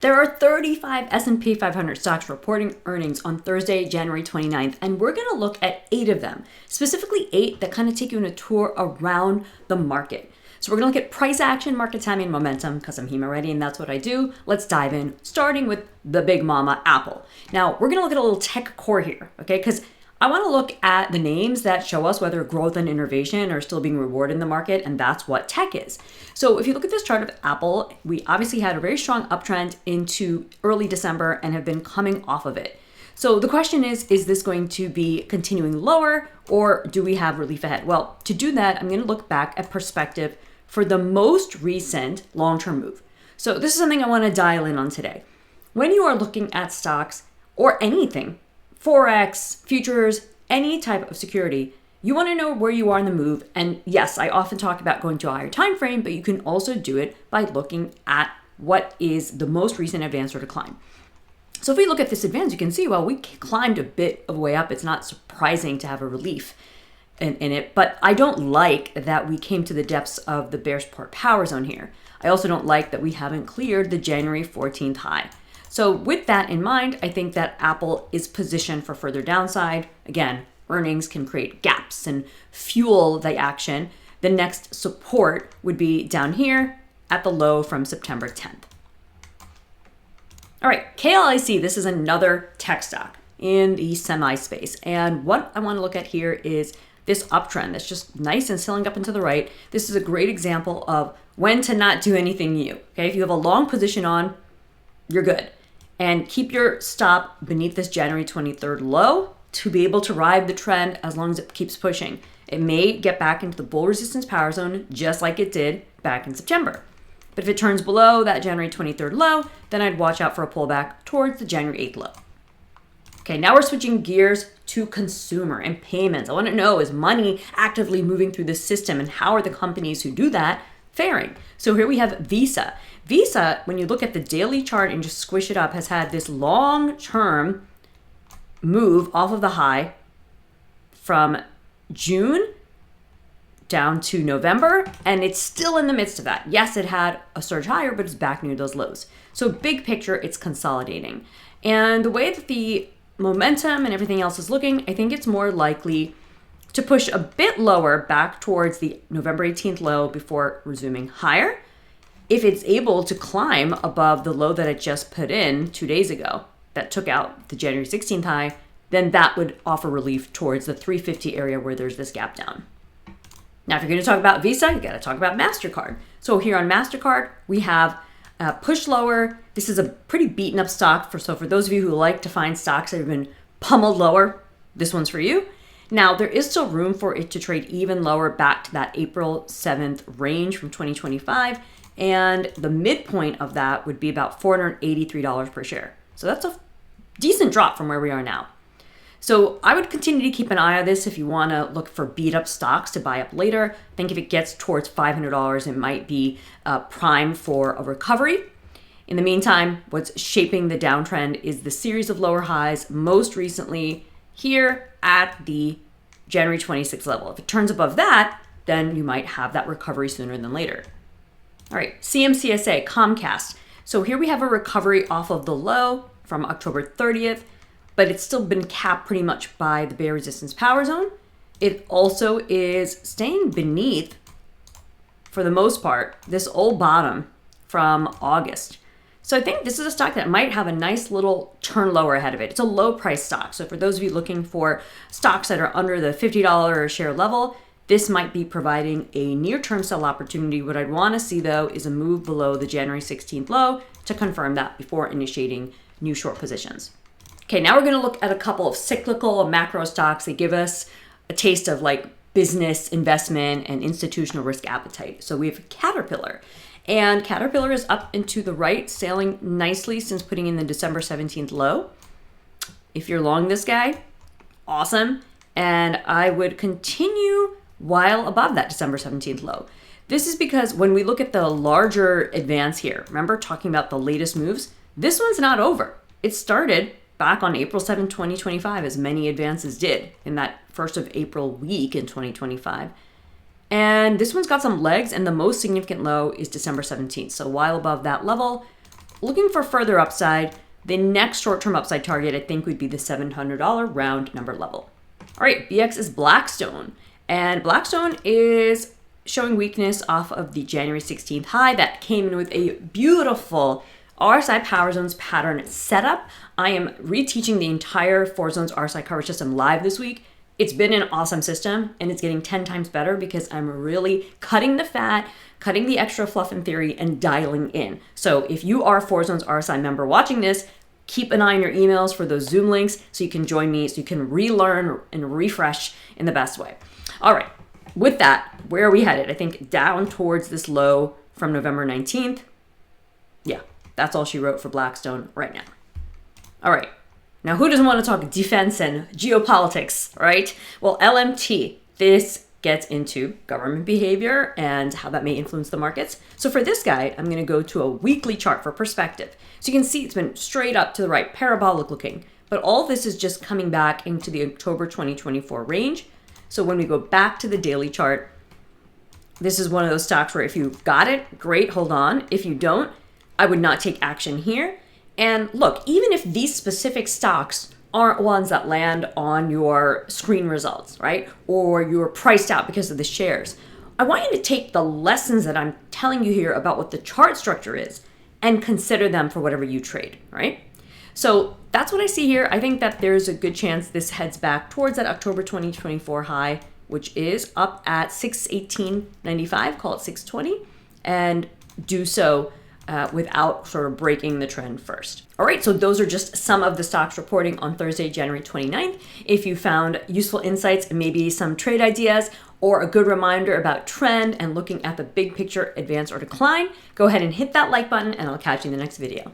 There are 35 S&P 500 stocks reporting earnings on Thursday, January 29th, and we're going to look at 8 of them, specifically 8 that kind of take you on a tour around the market. So we're going to look at price action, market timing, and momentum because I'm HEMA ready and that's what I do. Let's dive in, starting with the big mama, Apple. Now, we're going to look at a little tech core here, okay? Because I want to look at the names that show us whether growth and innovation are still being rewarded in the market, and that's what tech is. So if you look at this chart of Apple, we obviously had a very strong uptrend into early December and have been coming off of it. So the question is this going to be continuing lower or do we have relief ahead? Well, to do that, I'm going to look back at perspective for the most recent long-term move. So this is something I want to dial in on today. When you are looking at stocks or anything, Forex, futures, any type of security, you want to know where you are in the move. And yes, I often talk about going to a higher time frame, but you can also do it by looking at what is the most recent advance or decline. So if we look at this advance, you can see, well, we climbed a bit of way up. It's not surprising to have a relief in it, but I don't like that we came to the depths of the bear support power zone here. I also don't like that we haven't cleared the January 14th high. So with that in mind, I think that Apple is positioned for further downside. Again, earnings can create gaps and fuel the action. The next support would be down here at the low from September 10th. All right, KLAC, this is another tech stock in the semi space. And what I want to look at here is this uptrend that's just nice and selling up and to the right. This is a great example of when to not do anything new. Okay, if you have a long position on, you're good. And keep your stop beneath this January 23rd low to be able to ride the trend as long as it keeps pushing. It may get back into the bull resistance power zone just like it did back in September. But if it turns below that January 23rd low, then I'd watch out for a pullback towards the January 8th low. Okay, now we're switching gears to consumer and payments. I want to know, is money actively moving through the system and how are the companies who do that faring? So here we have Visa. Visa, when you look at the daily chart and just squish it up, has had this long-term move off of the high from June down to November, and it's still in the midst of that. Yes, it had a surge higher, but it's back near those lows. So big picture, it's consolidating. And the way that the momentum and everything else is looking, I think it's more likely to push a bit lower back towards the November 18th low before resuming higher. If it's able to climb above the low that it just put in 2 days ago, that took out the January 16th high, then that would offer relief towards the 350 area where there's this gap down. Now, if you're going to talk about Visa, you got to talk about MasterCard. So here on MasterCard, we have push lower. This is a pretty beaten up stock. So for those of you who like to find stocks that have been pummeled lower, this one's for you. Now, there is still room for it to trade even lower back to that April 7th range from 2025. And the midpoint of that would be about $483 per share. So that's a decent drop from where we are now. So I would continue to keep an eye on this if you want to look for beat up stocks to buy up later. I think if it gets towards $500, it might be prime for a recovery. In the meantime, what's shaping the downtrend is the series of lower highs, most recently here at the January 26th level. If it turns above that, then you might have that recovery sooner than later. All right, CMCSA, Comcast. So here we have a recovery off of the low from October 30th, but it's still been capped pretty much by the bear resistance power zone. It also is staying beneath, for the most part, this old bottom from August. So I think this is a stock that might have a nice little turn lower ahead of it. It's a low price stock. So for those of you looking for stocks that are under the $50 a share level, this might be providing a near-term sell opportunity. What I'd want to see, though, is a move below the January 16th low to confirm that before initiating new short positions. Okay, now we're going to look at a couple of cyclical macro stocks that give us a taste of like business investment and institutional risk appetite. So we have Caterpillar. And Caterpillar is up and to the right, sailing nicely since putting in the December 17th low. If you're long this guy, awesome. And I would continue while above that December 17th low. This is because when we look at the larger advance here, remember talking about the latest moves, this one's not over. It started back on April 7, 2025, as many advances did in that 1st of April week in 2025. And this one's got some legs, and the most significant low is December 17th. So while above that level, looking for further upside, the next short-term upside target I think would be the $700 round number level. All right, BX is Blackstone, and Blackstone is showing weakness off of the January 16th high that came in with a beautiful RSI power zones pattern setup. I am reteaching the entire 4 zones RSI coverage system live this week. It's been an awesome system, and it's getting 10 times better because I'm really cutting the fat, cutting the extra fluff in theory, and dialing in. So if you are a 4 zones RSI member watching this, keep an eye on your emails for those Zoom links so you can join me, so you can relearn and refresh in the best way. All right, with that, where are we headed? I think down towards this low from November 19th. Yeah, that's all she wrote for Blackstone right now. All right. Now, who doesn't want to talk defense and geopolitics, right? Well, LMT, this gets into government behavior and how that may influence the markets. So for this guy, I'm going to go to a weekly chart for perspective. So you can see it's been straight up to the right, parabolic looking. But all this is just coming back into the October 2024 range. So when we go back to the daily chart, this is one of those stocks where if you got it, great, hold on. If you don't, I would not take action here. And look, even if these specific stocks aren't ones that land on your screen results, right? Or you're priced out because of the shares, I want you to take the lessons that I'm telling you here about what the chart structure is and consider them for whatever you trade, right? So that's what I see here. I think that there's a good chance this heads back towards that October 2024 high, which is up at 618.95, call it 620, and do so without sort of breaking the trend first. All right, so those are just some of the stocks reporting on Thursday, January 29th. If you found useful insights and maybe some trade ideas or a good reminder about trend and looking at the big picture, advance or decline, go ahead and hit that like button and I'll catch you in the next video.